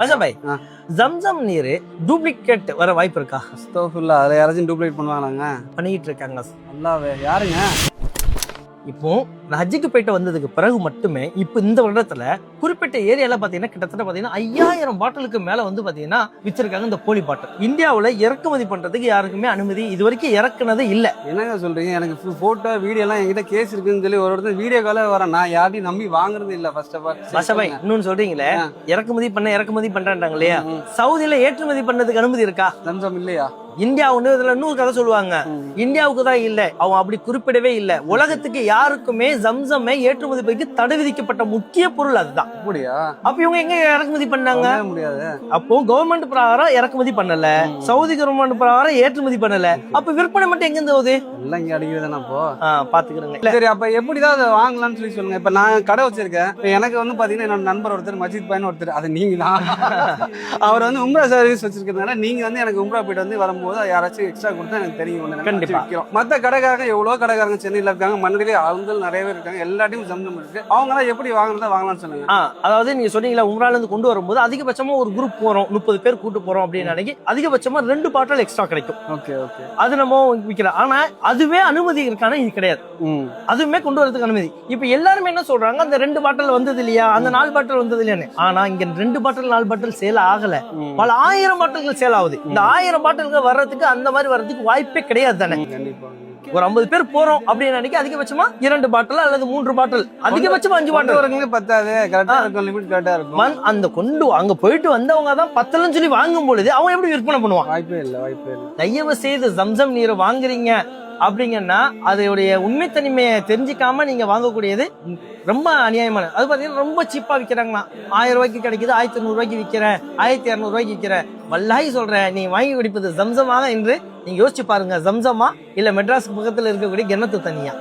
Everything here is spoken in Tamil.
அஷா பாய், ஜம்சம் நீர் டூப்ளிகேட் வர வாய்ப்பு இருக்கா? அஸ்தோஃபில்லா, அதை யாராச்சும் டூப்ளிகேட் பண்ணுவாங்களாங்க? பண்ணிட்டு இருக்காங்க. நல்லாவே யாருங்க? இப்போ நான் ஹஜ்ஜுக்கு போயிட்டு வந்ததுக்கு பிறகு மட்டுமே இப்போ இந்த வருடத்துல குறிப்பிட்ட ஏரியால பாத்தீங்கன்னா கிட்டத்தட்ட பாத்தீங்கன்னா 5000 பாட்டிலுக்கு மேல வந்து பாத்தீங்கன்னா விச்சிருக்காங்க இந்த போலி பாட்டில். இந்தியாவுல இறக்குமதி பண்றதுக்கு யாருக்குமே அனுமதி இது வரைக்கும் இறக்குனது இல்ல. என்னங்க சொல்றீங்க? எனக்கு போட்டோ வீடியோ எல்லாம் என்கிட்ட கேஸ் இருக்குன்னு சொல்லி ஒரு இடத்துல வீடியோ கால வரேன். நான் யாரையும் நம்பி வாங்குறது இல்ல. ஃபர்ஸ்ட் ஆஃப் ஆல் பசபாய், இன்னொன்னு சொல்றீங்களே இறக்குமதி பண்றாங்க இல்லையா, சவுதியில ஏற்றுமதி பண்ணதுக்கு அனுமதி இருக்கா? ஜம்சம் இல்லையா? இந்தியா ஒண்ணு இதுல இன்னொரு கதை சொல்லுவாங்க, இந்தியாவுக்கு தான் இல்ல, அவன் அப்படி குறிப்பிடவே இல்ல. உலகத்துக்கு யாருக்குமே ஜம்சமை ஏற்றுமதி பைக்கு தடை விதிக்கப்பட்ட முக்கிய பொருள் அதுதான். அப்படியா? அப்ப இவங்க எங்க இறக்குமதி பண்ணாங்க? முடியாது. அப்போ கவர்மெண்ட் பிரகாரம் இறக்குமதி பண்ணல, சவுதி கவர்மெண்ட் பிரகாரம் ஏற்றுமதி பண்ணல, அப்ப விற்பனை மட்டும் எங்க இருந்து போகுது? எல்லாம் இங்க அடிக்கிறதுனா அப்போ பாத்துக்கிறேங்க. சரி, அப்ப எப்படிதான் அதை வாங்கலாம்னு சொல்லி சொல்லுங்க. இப்ப நான் கடை வச்சிருக்கேன். எனக்கு வந்து பாத்தீங்கன்னா என்னோட நண்பர் ஒருத்தர் மஜித் பாய்னு ஒருத்தர், அது நீங்க தான். அவர் வந்து உம்ரா சர்வீஸ் வச்சிருக்கிறதுனால நீங்க வந்து எனக்கு உம்ரா போயிட்டு வந்து வரும்போது யாராச்சும் எக்ஸ்ட்ரா கொடுத்தா எனக்கு தெரியும். கண்டிப்பா. மத்த கடைக்காரங்க எவ்வளவு கடைக்காரங்க சென்னையில இருக்காங்க, மண்ணிலே ஆளுங்கள் நிறைய பேர் இருக்காங்க, எல்லாத்தையும் ஜம்சம் இருக்கு. அவங்க எல்லாம் எப்படி வாங்கினதா வாங்கலாம்னு சொல்லுங்க. அதாவது நீங்க சொன்னீங்களா உம்ரால இருந்து கொண்டு வரும்போது அதிகபட்சமா ஒரு குரூப் போறோம், 30 பேர் கூட்டு போறோம் அப்படின்னு நினைக்கி அதிகபட்சமா 2 பாட்டில் எக்ஸ்ட்ரா கிடைக்கும். ஓகே ஓகே, அது நம்ம விற்கிறோம். ஆனா அதுவே அனுமதி இருக்கான இது கிடையாது. அதுவுமே கொண்டு வரதுக்கு அனுமதி. இப்ப எல்லாருமே என்ன சொல்றாங்க, அந்த 2 பாட்டில் வந்தது இல்லையா, அந்த 4 பாட்டில் வந்தது இல்லையான்னு. ஆனா இங்க 2 பாட்டில் 4 பாட்டில் சேல் ஆகல, பல 1000 பாட்டில்கள் சேல் ஆகுது. இந்த 1000 பாட்டில்கள் வர்றதுக்கு அந்த மாதிரி வர்றதுக்கு வாய்ப்பே கிடையாது தானே. ஒரு 50 பேர் போறோம் அப்படின்னு நினைக்க அதிகபட்சமா 2 பாட்டில் அல்லது 3 பாட்டில், அதிகபட்சமா 5 பாட்டில் வரவங்க பத்தாது. கரெக்டா இருக்கும், லிமிட் கரெக்டா இருக்கும். அந்த கொண்டு அங்க போயிட்டு வந்தவங்க தான் 10 சொல்லி வாங்கும் பொழுது அவங்க எப்படி விற்பனை பண்ணுவாங்க? வாய்ப்பே இல்லை, வாய்ப்பே இல்லை. தயவு செய்து ஜம்சம் நீரை வாங்குறீங்க அப்படிங்கன்னா அதோடைய உண்மைத்தன்மையை தெரிஞ்சுக்காம நீங்க வாங்கக்கூடியது ரொம்ப அநியாயமான. அது பாத்தீங்கன்னா ரொம்ப சீப்பா விற்கிறாங்கண்ணா. 1000 ரூபாய்க்கு கிடைக்குது, 1500 ரூபாய்க்கு விற்கிறேன், 1200 ரூபாய்க்கு விற்கிறேன். வல்லாஹி சொல்றேன், நீ வாங்கி குடிப்பது ஜம்சமாக என்று நீங்க யோசிச்சு பாருங்க. ஜம்சமா இல்ல மெட்ராஸ் பக்கத்துல இருக்கக்கூடிய கிணத்து தண்ணியா?